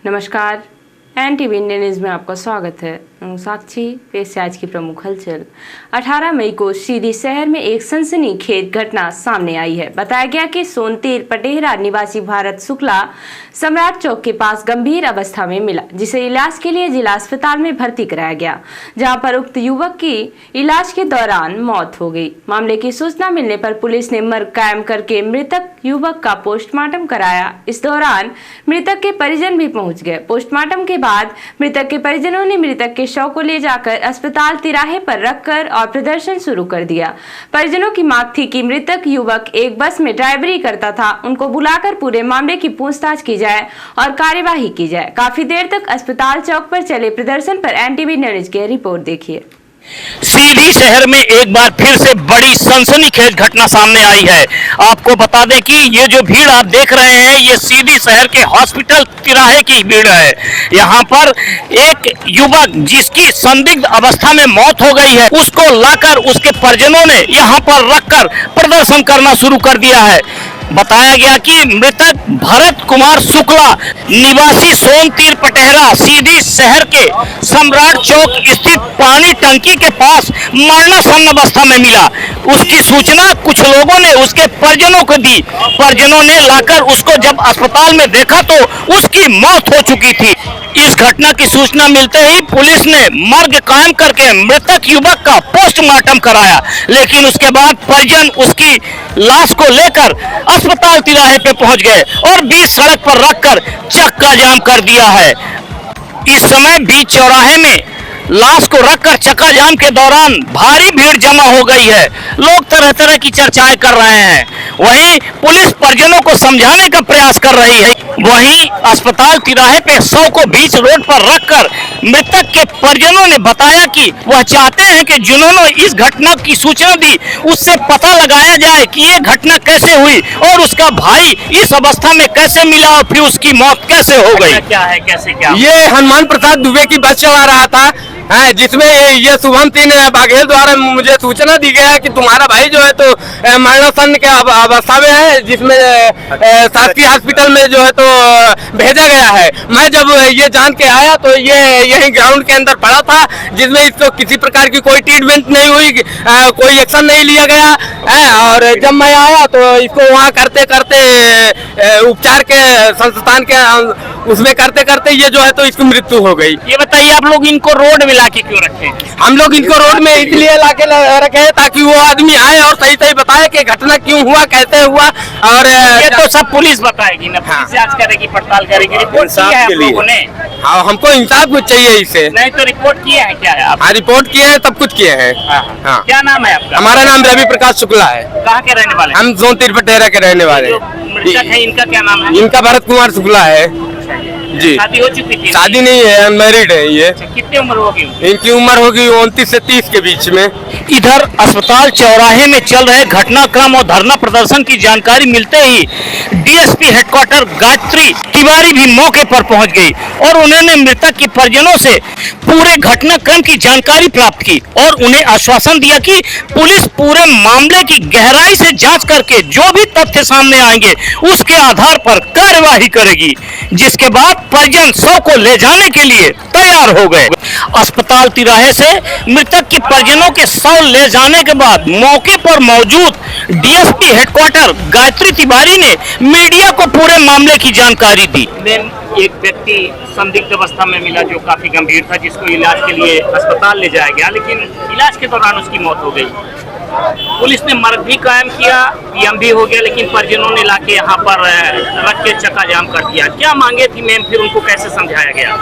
नमस्कार, NTV India news में आपका स्वागत है। साक्षी, पेश है आज की प्रमुख हलचल। 18 मई को सीधी शहर में एक सनसनीखेज घटना सामने आई है। बताया गया कि सोनतीर पटेहरा निवासी भारत शुक्ला सम्राट चौक के पास गंभीर अवस्था में मिला, जिसे इलाज के लिए जिला अस्पताल में भर्ती कराया गया, जहां पर उक्त युवक की इलाज के दौरान मौत हो गई। मामले की सूचना मिलने पर पुलिस ने मर्ग कायम करके मृतक युवक का पोस्टमार्टम कराया। इस दौरान मृतक के परिजन भी पहुंच गए। पोस्टमार्टम के बाद मृतक के परिजनों ने मृतक के शव को ले जाकर अस्पताल तिराहे पर रखकर और प्रदर्शन शुरू कर दिया। परिजनों की मांग थी कि मृतक युवक एक बस में ड्राइवरी करता था, उनको बुलाकर पूरे मामले की पूछताछ की जाए और कार्यवाही की जाए। काफी देर तक अस्पताल चौक पर चले प्रदर्शन पर NTV न्यूज की रिपोर्ट देखिए। सीधी शहर में एक बार फिर से बड़ी सनसनीखेज घटना सामने आई है। आपको बता दें कि ये जो भीड़ आप देख रहे हैं, ये सीधी शहर के हॉस्पिटल तिराहे की भीड़ है। यहाँ पर एक युवक जिसकी संदिग्ध अवस्था में मौत हो गई है, उसको लाकर उसके परिजनों ने यहाँ पर रखकर प्रदर्शन करना शुरू कर दिया है। बताया गया कि मृतक भरत कुमार शुक्ला निवासी सोनतीर पटेहरा सीधी शहर के सम्राट चौक स्थित पानी टंकी के पास मरणासन्न अवस्था में मिला। उसकी सूचना कुछ लोगों ने उसके परिजनों को दी। परिजनों ने लाकर उसको जब अस्पताल में देखा तो उसकी मौत हो चुकी थी। इस घटना की सूचना मिलते ही पुलिस ने मर्ग कायम करके मृतक युवक का पोस्टमार्टम कराया, लेकिन उसके बाद परिजन उसकी लाश को लेकर अस्पताल तिराहे पे पहुंच गए और बीच सड़क पर रखकर चक्का जाम कर दिया है। इस समय बीच चौराहे में लाश को रखकर चक्का जाम के दौरान भारी भीड़ जमा हो गई है। लोग तरह तरह की चर्चाएं कर रहे हैं। वहीं पुलिस परिजनों को समझाने का प्रयास कर रही है। वहीं अस्पताल तिराहे पे शव को बीच रोड पर रखकर मृतक के परिजनों ने बताया कि वह चाहते हैं कि जिन्होंने इस घटना की सूचना दी उससे पता लगाया जाए कि ये घटना कैसे हुई और उसका भाई इस अवस्था में कैसे मिला और फिर उसकी मौत कैसे हो गई। क्या है, कैसे क्या? ये हनुमान प्रसाद दुबे की बस चला रहा था, जिसमें ये शुभम सिंह बाघेल द्वारा मुझे सूचना दी गया है कि तुम्हारा भाई जो है तो मरणासन्न के अवस्था में है, जिसमें शासकीय हॉस्पिटल में जो है तो भेजा गया है। मैं जब ये जान के आया तो ये यही ग्राउंड के अंदर पड़ा था, जिसमें इसको किसी प्रकार की कोई ट्रीटमेंट नहीं हुई, कोई एक्शन नहीं लिया गया है। और जब मैं आया तो इसको वहाँ करते करते उपचार के संस्थान के उसमें करते करते ये जो है तो इसकी मृत्यु हो गई। ये बताइए, आप लोग इनको रोड में लाके क्यों रखे? हम लोग इनको रोड में इसलिए लाके रखे हैं ताकि वो आदमी आए और सही सही बताए कि घटना क्यों हुआ, कैसे हुआ। और ये तो सब पुलिस बताएगी ना, पुलिस जांच करेगी, पड़ताल करेगी। रिपोर्ट की है आप लोगों ने? हाँ, हमको इंसाफ कुछ चाहिए इसे। नहीं तो रिपोर्ट किए हैं क्या है आप? हाँ, रिपोर्ट किए हैं, सब कुछ किए हैं। हाँ। क्या नाम है आपका? हमारा नाम रवि प्रकाश शुक्ला है। कहाँ के रहने वाले? हम सोनतीर पटेहरा के रहने वाले। मृतक है, इनका क्या नाम है? इनका भरत कुमार शुक्ला है जी। शादी हो चुकी थी? शादी नहीं है, अनमैरिड है ये। कितनी उम्र होगी? इनकी उम्र होगी 29 से 30 के बीच में। इधर अस्पताल चौराहे में चल रहे घटनाक्रम और धरना प्रदर्शन की जानकारी मिलते ही DSP हेडक्वार्टर गायत्री तिवारी भी मौके पर पहुंच गई और उन्होंने मृतक के परिजनों से पूरे घटनाक्रम की जानकारी प्राप्त की और उन्हें आश्वासन दिया कि पुलिस पूरे मामले की गहराई से जांच करके जो भी तथ्य सामने आएंगे उसके आधार पर कार्यवाही करेगी। जिसके बाद परिजन शव को ले जाने के लिए तैयार हो गए। अस्पताल तिराहे से मृतक के परिजनों के शव ले जाने के बाद मौके पर मौजूद DSP हेडक्वार्टर गायत्री तिवारी ने मीडिया को पूरे मामले की जानकारी दी। एक व्यक्ति संदिग्ध अवस्था में मिला जो काफी गंभीर था, जिसको इलाज के लिए अस्पताल ले जाया गया, लेकिन इलाज के दौरान उसकी मौत हो गई। पुलिस ने मर्ग भी कायम किया, PM भी हो गया, लेकिन परिजनों ने लाके यहाँ पर रख के चक्का जाम कर दिया। क्या मांगे थी मैम, फिर उनको कैसे समझाया गया?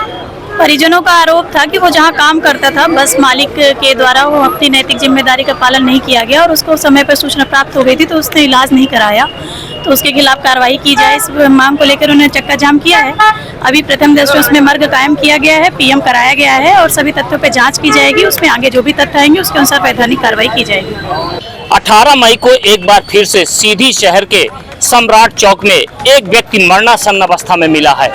परिजनों का आरोप था कि वो जहां काम करता था, बस मालिक के द्वारा वो अपनी नैतिक जिम्मेदारी का पालन नहीं किया गया और उसको समय पर सूचना प्राप्त हो गई थी तो उसने इलाज नहीं कराया, तो उसके खिलाफ कार्रवाई की जाए। इस मांग को लेकर उन्होंने चक्का जाम किया है। अभी प्रथम दृष्टया उसमें मर्ग कायम किया गया है, PM कराया गया है और सभी तथ्यों पर जाँच की जाएगी। उसमें आगे जो भी तथ्य आएंगे उसके अनुसार वैधानिक कार्रवाई की जाएगी। 18 मई को एक बार फिर से सीधी शहर के सम्राट चौक में एक व्यक्ति मरणासन्न अवस्था में मिला है,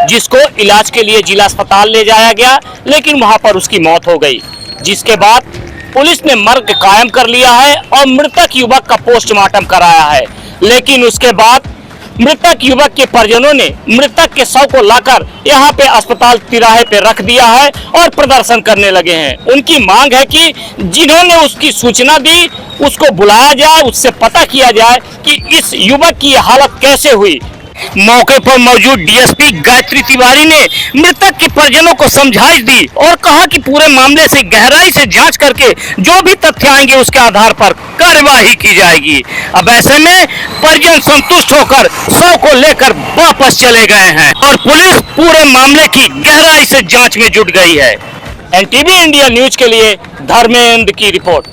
जिसको इलाज के लिए जिला अस्पताल ले जाया गया, लेकिन वहां पर उसकी मौत हो गई। जिसके बाद पुलिस ने मर्ग कायम कर लिया है और मृतक युवक का पोस्टमार्टम कराया है, लेकिन उसके बाद मृतक युवक के परिजनों ने मृतक के शव को लाकर यहाँ पे अस्पताल तिराहे पे रख दिया है और प्रदर्शन करने लगे हैं। उनकी मांग है कि जिन्होंने उसकी सूचना दी उसको बुलाया जाए, उससे पता किया जाए कि इस युवक की हालत कैसे हुई। मौके पर मौजूद डीएसपी गायत्री तिवारी ने मृतक के परिजनों को समझाइश दी और कहा कि पूरे मामले से गहराई से जांच करके जो भी तथ्य आएंगे उसके आधार पर कार्यवाही की जाएगी। अब ऐसे में परिजन संतुष्ट होकर शव को लेकर वापस चले गए हैं और पुलिस पूरे मामले की गहराई से जांच में जुट गई है। एनटीवी इंडिया न्यूज के लिए धर्मेंद्र की रिपोर्ट।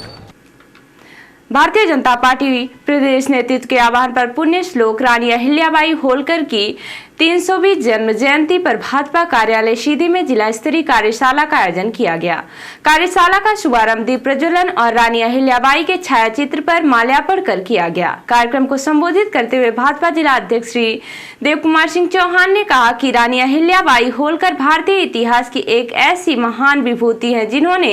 भारतीय जनता पार्टी प्रदेश नेतृत्व के आह्वान पर पुण्य श्लोक रानी अहिल्याबाई होलकर की 320 जन्म जयंती पर भाजपा कार्यालय सीधी में जिला स्तरीय कार्यशाला का आयोजन किया गया। कार्यशाला का शुभारंभ दीप प्रज्वलन और रानी अहिल्याबाई के छायाचित्र पर माल्यार्पण कर किया गया। कार्यक्रम को संबोधित करते हुए भाजपा जिला अध्यक्ष श्री देव कुमार सिंह चौहान ने कहा कि रानी अहिल्याबाई होलकर भारतीय इतिहास की एक ऐसी महान विभूति है जिन्होंने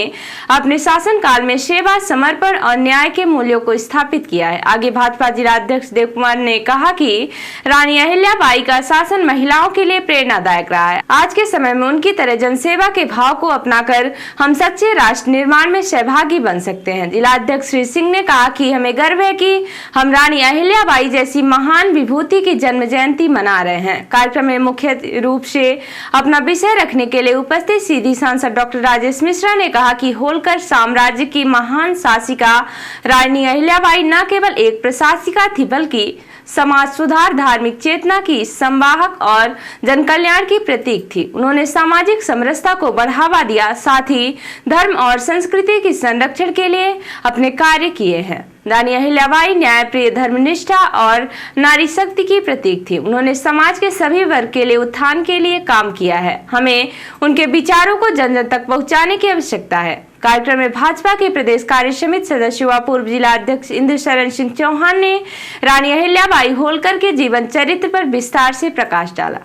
अपने शासनकाल में सेवा, समर्पण और न्याय के मूल्यों को स्थापित किया है। आगे भाजपा जिला अध्यक्ष देव कुमार ने कहा कि रानी अहिल्याबाई का शासन महिलाओं के लिए प्रेरणादायक रहा है। आज के समय में उनकी तरह जनसेवा के भाव को अपनाकर हम सच्चे राष्ट्र निर्माण में सहभागी बन सकते हैं। जिला अध्यक्ष श्री सिंह ने कहा कि हमें गर्व है कि हम रानी अहिल्याबाई जैसी महान विभूति की जन्म जयंती मना रहे हैं। कार्यक्रम में मुख्य रूप से अपना विषय रखने के लिए उपस्थित सीधी सांसद डॉक्टर राजेश मिश्रा ने कहा कि होलकर साम्राज्य की महान शासिका रानी अहिल्याबाई न केवल एक प्रशासिका थी बल्कि समाज सुधार, धार्मिक चेतना की संवाहक और जन कल्याण की प्रतीक थी। उन्होंने सामाजिक समरसता को बढ़ावा दिया, साथ ही धर्म और संस्कृति के संरक्षण के लिए अपने कार्य किए हैं। रानी अहिल्याबाई न्यायप्रिय, धर्मनिष्ठा और नारी शक्ति की प्रतीक थी। उन्होंने समाज के सभी वर्ग के लिए उत्थान के लिए काम किया है। हमें उनके विचारों को जन जन तक पहुंचाने की आवश्यकता है। कार्यक्रम में भाजपा के प्रदेश कार्य समिति सदस्य व पूर्व जिला अध्यक्ष इंद्र शरण सिंह चौहान ने रानी अहिल्याबाई होलकर के जीवन चरित्र पर विस्तार से प्रकाश डाला।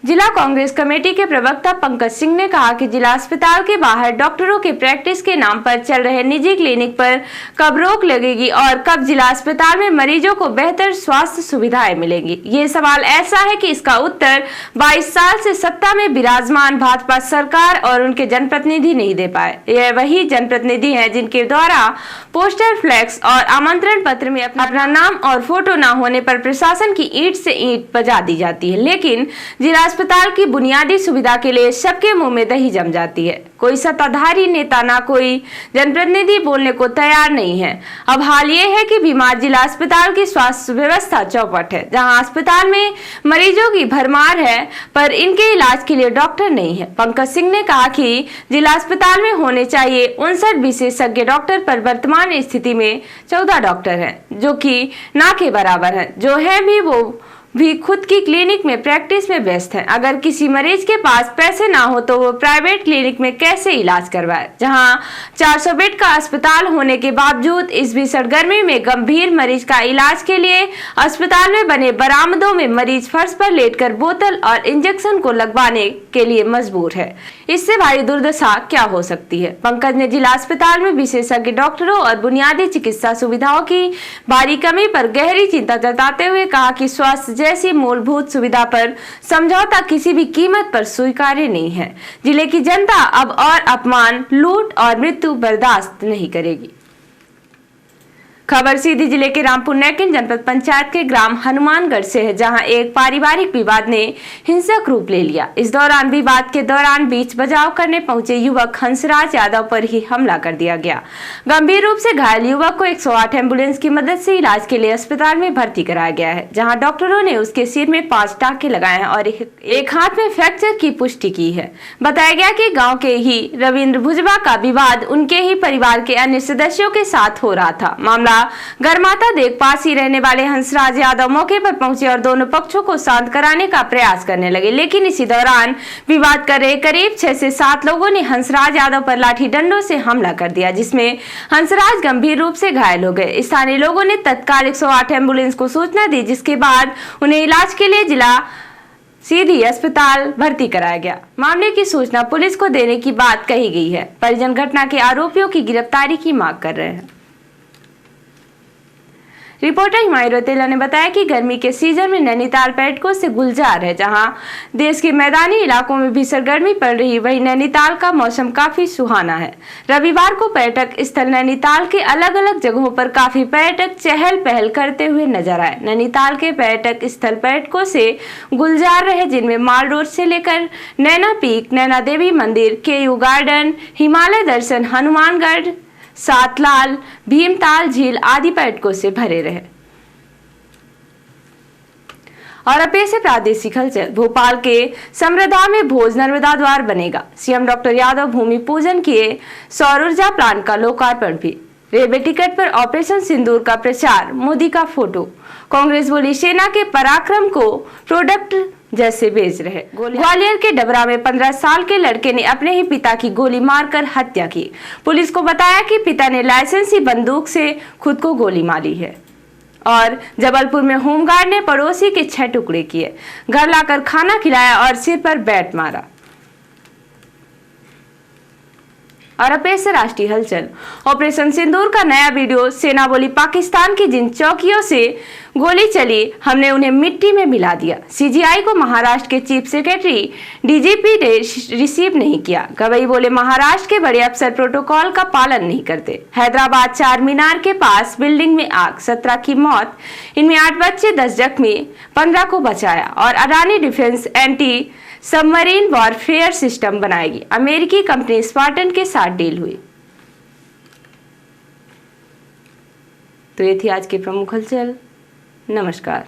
जिला कांग्रेस कमेटी के प्रवक्ता पंकज सिंह ने कहा कि जिला अस्पताल के बाहर डॉक्टरों के प्रैक्टिस के नाम पर चल रहे निजी क्लिनिक पर कब रोक लगेगी और कब जिला अस्पताल में मरीजों को बेहतर स्वास्थ्य सुविधाएं मिलेंगी। ये सवाल ऐसा है कि इसका उत्तर 22 साल से सत्ता में विराजमान भाजपा सरकार और उनके जनप्रतिनिधि नहीं दे पाए। यह वही जनप्रतिनिधि हैं जिनके द्वारा पोस्टर, फ्लैक्स और आमंत्रण पत्र में अपना नाम और फोटो न होने पर प्रशासन की ईंट से ईंट बजा दी जाती है, लेकिन जिला अस्पताल की बुनियादी सुविधा के लिए सबके मुंह में दही जम जाती है। कोई सत्ताधारी नेता ना कोई जनप्रतिनिधि बोलने को तैयार नहीं है। अब हाल ये है कि बीमार जिला अस्पताल की स्वास्थ्य व्यवस्था चौपट है, जहां अस्पताल में मरीजों की भरमार है पर इनके इलाज के लिए डॉक्टर नहीं है। पंकज सिंह ने कहा कि जिला अस्पताल में होने चाहिए 59 विशेषज्ञ डॉक्टर पर वर्तमान स्थिति में 14 डॉक्टर हैं, जो कि ना के बराबर हैं। जो है भी वो भी खुद की क्लिनिक में प्रैक्टिस में व्यस्त है। अगर किसी मरीज के पास पैसे ना हो तो वो प्राइवेट क्लिनिक में कैसे इलाज करवाए, जहां 400 बेड का अस्पताल होने के बावजूद इस भीषण गर्मी में गंभीर मरीज का इलाज के लिए अस्पताल में बने बरामदों में मरीज फर्श पर लेटकर बोतल और इंजेक्शन को लगवाने के लिए मजबूर है। इससे भारी दुर्दशा क्या हो सकती है। पंकज ने जिला अस्पताल में विशेषज्ञ डॉक्टरों और बुनियादी चिकित्सा सुविधाओं की भारी कमी पर गहरी चिंता जताते हुए कहा कि स्वास्थ्य जैसी मूलभूत सुविधा पर समझौता किसी भी कीमत पर स्वीकार्य नहीं है। जिले की जनता अब और अपमान, लूट और मृत्यु बर्दाश्त नहीं करेगी। खबर सीधी जिले के रामपुर नैकिन जनपद पंचायत के ग्राम हनुमानगढ़ से है, जहां एक पारिवारिक विवाद ने हिंसक रूप ले लिया। इस दौरान विवाद के दौरान बीच बचाव करने पहुंचे युवक हंसराज यादव पर ही हमला कर दिया गया। गंभीर रूप से घायल युवक को 108 एम्बुलेंस की मदद से इलाज के लिए अस्पताल में भर्ती कराया गया है, जहाँ डॉक्टरों ने उसके सिर में 5 टाँके लगाए हैं और एक हाथ में फ्रैक्चर की पुष्टि की है। बताया गया कि गाँव के ही रविंद्र भुजबा का विवाद उनके ही परिवार के अन्य सदस्यों के साथ हो रहा था। मामला गरमाता देख पास ही रहने वाले हंसराज यादव मौके पर पहुंचे और दोनों पक्षों को शांत कराने का प्रयास करने लगे, लेकिन इसी दौरान विवाद कर रहे करीब 6 से 7 लोगों ने हंसराज यादव पर लाठी डंडों से हमला कर दिया, जिसमें हंसराज गंभीर रूप से घायल हो गए। स्थानीय लोगों ने तत्काल 108 एम्बुलेंस को सूचना दी, जिसके बाद उन्हें इलाज के लिए जिला सीधी अस्पताल भर्ती कराया गया। मामले की सूचना पुलिस को देने की बात कही गई है। परिजन घटना के आरोपियों की गिरफ्तारी की मांग कर रहे हैं। रिपोर्टर हिमायू रौतेला ने बताया कि गर्मी के सीजन में नैनीताल पर्यटकों से गुलजार है। जहां देश के मैदानी इलाकों में भीषण गर्मी पड़ रही, वहीं नैनीताल का मौसम काफी सुहाना है। रविवार को पर्यटक स्थल नैनीताल के अलग अलग जगहों पर काफी पर्यटक चहल पहल करते हुए नजर आए। नैनीताल के पर्यटक स्थल पर्यटकों से गुलजार रहे, जिनमें माल रोड से लेकर नैना पीक, नैना देवी मंदिर, केयू गार्डन, हिमालय दर्शन, हनुमानगढ़, सातलाल, भीमताल झील आदि पर्यटकों से भरे रहे। और अब से प्रादेशिक हलचल। भोपाल के समृद्धा में भोज नर्मदा द्वार बनेगा। सीएम डॉक्टर यादव भूमि पूजन किए। सौर ऊर्जा प्लांट का लोकार्पण भी। रेलवे टिकट पर ऑपरेशन सिंदूर का प्रचार, मोदी का फोटो। कांग्रेस बोली सेना के पराक्रम को प्रोडक्ट जैसे बेच रहे। ग्वालियर के डबरा में 15 साल के लड़के ने अपने ही पिता की गोली मारकर हत्या की। पुलिस को बताया कि पिता ने लाइसेंसी बंदूक से खुद को गोली मारी है। और जबलपुर में होमगार्ड ने पड़ोसी के 6 टुकड़े किए, घर लाकर खाना खिलाया और सिर पर बैट मारा। और अब से राष्ट्रीय हलचल। ऑपरेशन सिंदूर का नया वीडियो। सेना बोली पाकिस्तान की जिन चौकियों से गोली चली, हमने उन्हें मिट्टी में मिला दिया। सीजीआई को महाराष्ट्र के चीफ सेक्रेटरी डीजीपी ने रिसीव नहीं किया। गवई बोले महाराष्ट्र के बड़े अफसर प्रोटोकॉल का पालन नहीं करते। हैदराबाद चार मीनार के पास बिल्डिंग में आग, 17 की मौत, इनमें 8 बच्चे, 10 जख्मी, 15 को बचाया। और Adani defence anti submarine warfare system बनाएगी। अमेरिकी कंपनी स्पार्टन के साथ डील हुई। तो ये थी आज की प्रमुख हलचल। नमस्कार।